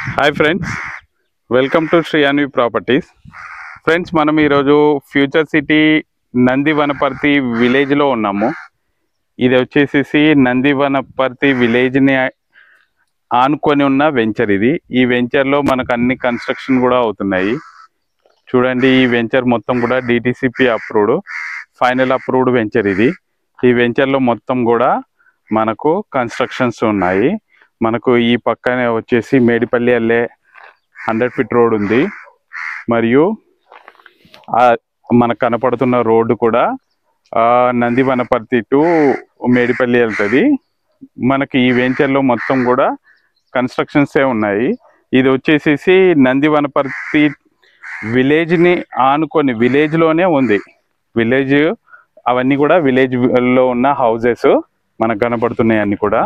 Hi friends, welcome to Shreyanvi Properties. Friends, మనం ఈరోజు future city Nandi Wanaparthy విలేజ్లో ఉన్నాము. ఇది వచ్చేసి నంది వనపర్తి విలేజ్ని ఆనుకొని ఉన్న వెంచర్ ఇది. ఈ వెంచర్లో మనకు అన్ని కన్స్ట్రక్షన్ కూడా అవుతున్నాయి. చూడండి, ఈ వెంచర్ మొత్తం కూడా DTCP approved, final approved venture ఇది. ఈ వెంచర్లో మొత్తం కూడా మనకు కన్స్ట్రక్షన్స్ ఉన్నాయి. మనకు ఈ పక్కనే వచ్చేసి మేడిపల్లి వెళ్ళే 100 ఫీట్ రోడ్ ఉంది. మరియు మనకు కనపడుతున్న రోడ్డు కూడా నంది వనపర్తి టు మేడిపల్లి వెళ్తుంది. మనకి ఈ వెంచర్లో మొత్తం కూడా కన్స్ట్రక్షన్సే ఉన్నాయి. ఇది వచ్చేసి నంది వనపర్తి విలేజ్ని ఆనుకొని విలేజ్లోనే ఉంది. విలేజ్ అవన్నీ కూడా విలేజ్లో ఉన్న హౌజెస్ మనకు కనపడుతున్నాయి అన్నీ కూడా.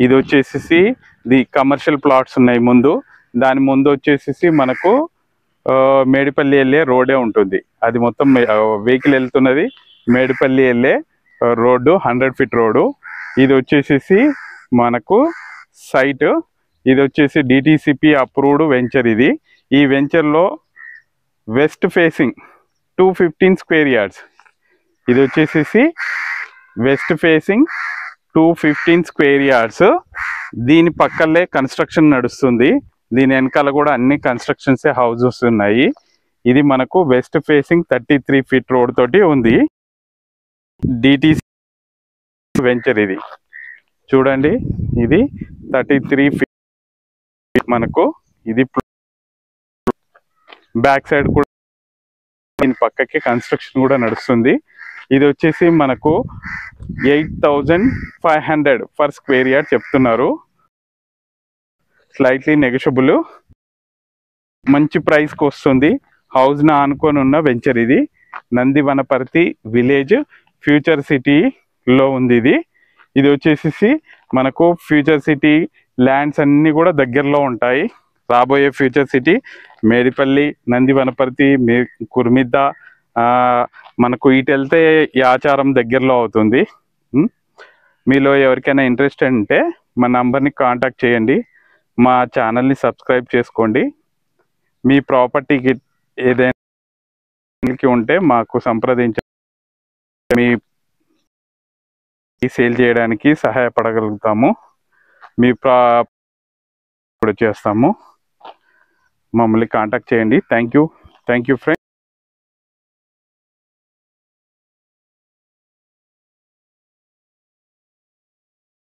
ఇది వచ్చేసి ది కమర్షియల్ ప్లాట్స్ ఉన్నాయి ముందు. దాని ముందు వచ్చేసి మనకు మేడిపల్లి వెళ్ళే రోడే ఉంటుంది. అది మొత్తం వెహికల్ వెళ్తున్నది మేడిపల్లి వెళ్ళే రోడ్డు, 100 ఫీట్ రోడ్డు. ఇది వచ్చేసి మనకు సైట్. ఇది వచ్చేసి డిటిసిపి అప్రూవ్డ్ వెంచర్ ఇది. ఈ వెంచర్లో వెస్ట్ ఫేసింగ్ 215 స్క్వేర్ యార్డ్స్. ఇది వచ్చేసి వెస్ట్ ఫేసింగ్ 215 స్క్వేర్ యార్డ్స్. దీని పక్కలే కన్స్ట్రక్షన్ నడుస్తుంది. దీని వెనకాల కూడా అన్ని కన్స్ట్రక్షన్స్ హౌజెస్ ఉన్నాయి. ఇది మనకు వెస్ట్ ఫేసింగ్ 33 ఫీట్ రోడ్ తోటి ఉంది. డిటిసి వెంచర్ ఇది చూడండి, ఇది 33 ఫీట్. మనకు ఇది బ్యాక్ సైడ్ కూడా దీని పక్కకి కన్స్ట్రక్షన్ కూడా నడుస్తుంది. ఇది వచ్చేసి మనకు 8,500 పర్ స్క్వేర్ యార్డ్ చెప్తున్నారు. స్లైట్లీ నెగోషియబుల్, మంచి ప్రైస్కి వస్తుంది. హౌస్ను ఆనుకొని ఉన్న వెంచర్ ఇది. నంది వనపర్తి విలేజ్ ఫ్యూచర్ సిటీలో ఉంది ఇది. ఇది వచ్చేసి మనకు ఫ్యూచర్ సిటీ ల్యాండ్స్ అన్నీ కూడా దగ్గరలో ఉంటాయి. రాబోయే ఫ్యూచర్ సిటీ మేడిపల్లి, నంది వనపర్తి, కుర్మిద్ద, మనకు ఇటు వెళ్తే యాచారం దగ్గరలో అవుతుంది. మీలో ఎవరికైనా ఇంట్రెస్ట్ ఉంటే మా నంబర్ని కాంటాక్ట్ చేయండి. మా ఛానల్ని సబ్స్క్రైబ్ చేసుకోండి. మీ ప్రాపర్టీకి ఏదైనా ఉంటే మాకు సంప్రదించండి. మీ సేల్ చేయడానికి సహాయపడగలుగుతాము. మీ చేస్తాము. మమ్మల్ని కాంటాక్ట్ చేయండి. Thank you friends.